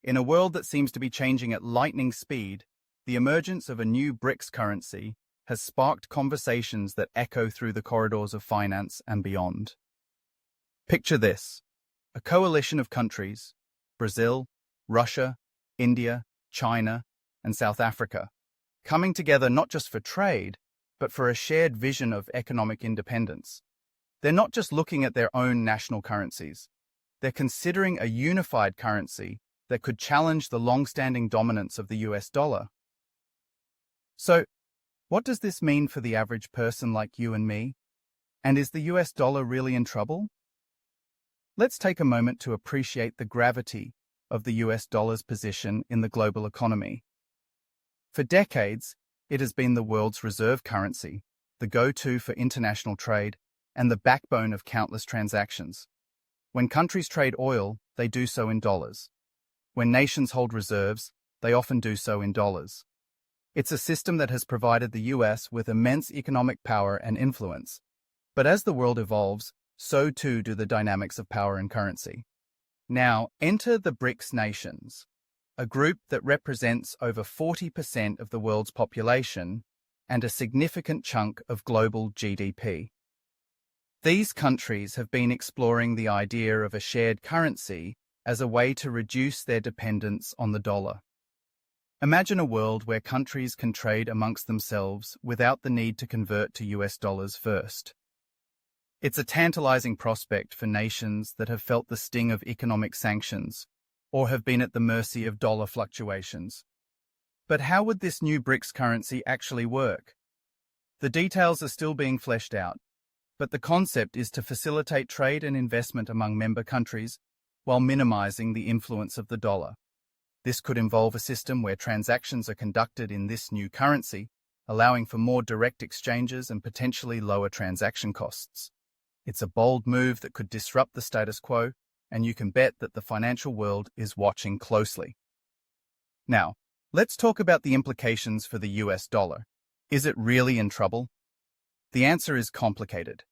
In a world that seems to be changing at lightning speed, the emergence of a new Brics currency has sparked conversations that echo through the corridors of finance and beyond. Picture this: a coalition of countries, Brazil, Russia, India, China, and South Africa, coming together not just for trade, but for a shared vision of economic independence. They're not just looking at their own national currencies. They're considering a unified currency that could challenge the long-standing dominance of the US dollar. So, what does this mean for the average person like you and me? And is the US dollar really in trouble? Let's take a moment to appreciate the gravity of the US dollar's position in the global economy. For decades, it has been the world's reserve currency, the go-to for international trade, and the backbone of countless transactions. When countries trade oil, they do so in dollars. When nations hold reserves, they often do so in dollars. It's a system that has provided the US with immense economic power and influence. But as the world evolves, so too do the dynamics of power and currency. Now, enter the Brics nations, a group that represents over 40% of the world's population and a significant chunk of global GDP. These countries have been exploring the idea of a shared currency as a way to reduce their dependence on the dollar. Imagine a world where countries can trade amongst themselves without the need to convert to US dollars first. It's a tantalizing prospect for nations that have felt the sting of economic sanctions or have been at the mercy of dollar fluctuations. But how would this new Brics currency actually work? The details are still being fleshed out, but the concept is to facilitate trade and investment among member countries while minimizing the influence of the dollar. This could involve a system where transactions are conducted in this new currency, allowing for more direct exchanges and potentially lower transaction costs. It's a bold move that could disrupt the status quo, and you can bet that the financial world is watching closely. Now, let's talk about the implications for the US dollar. Is it really in trouble? The answer is complicated.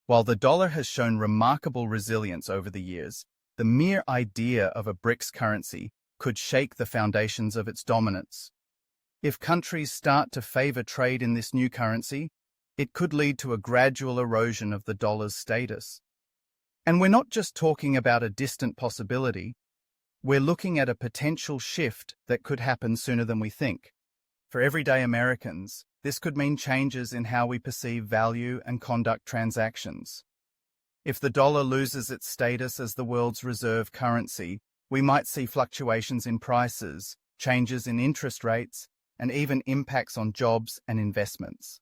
While the dollar has shown remarkable resilience over the years, the mere idea of a Brics currency could shake the foundations of its dominance. If countries start to favor trade in this new currency, it could lead to a gradual erosion of the dollar's status. And we're not just talking about a distant possibility, we're looking at a potential shift that could happen sooner than we think. For everyday Americans, this could mean changes in how we perceive value and conduct transactions. If the dollar loses its status as the world's reserve currency, we might see fluctuations in prices, changes in interest rates, and even impacts on jobs and investments.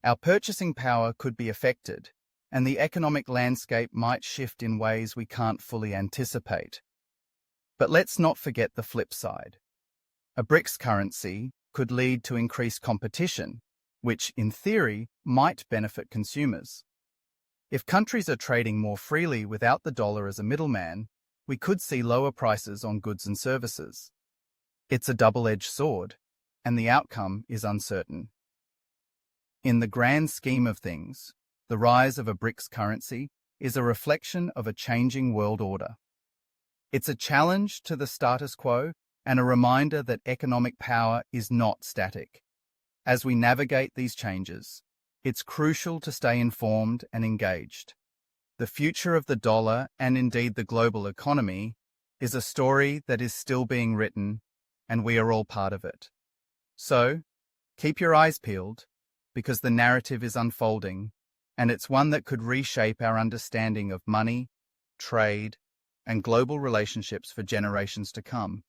Our purchasing power could be affected, and the economic landscape might shift in ways we can't fully anticipate. But let's not forget the flip side. A Brics currency could lead to increased competition, which, in theory, might benefit consumers. If countries are trading more freely without the dollar as a middleman, we could see lower prices on goods and services. It's a double-edged sword, and the outcome is uncertain. In the grand scheme of things, the rise of a Brics currency is a reflection of a changing world order. It's a challenge to the status quo and a reminder that economic power is not static. As we navigate these changes, it's crucial to stay informed and engaged. The future of the dollar, and indeed the global economy, is a story that is still being written, and we are all part of it. So, keep your eyes peeled, because the narrative is unfolding, and it's one that could reshape our understanding of money, trade, and global relationships for generations to come.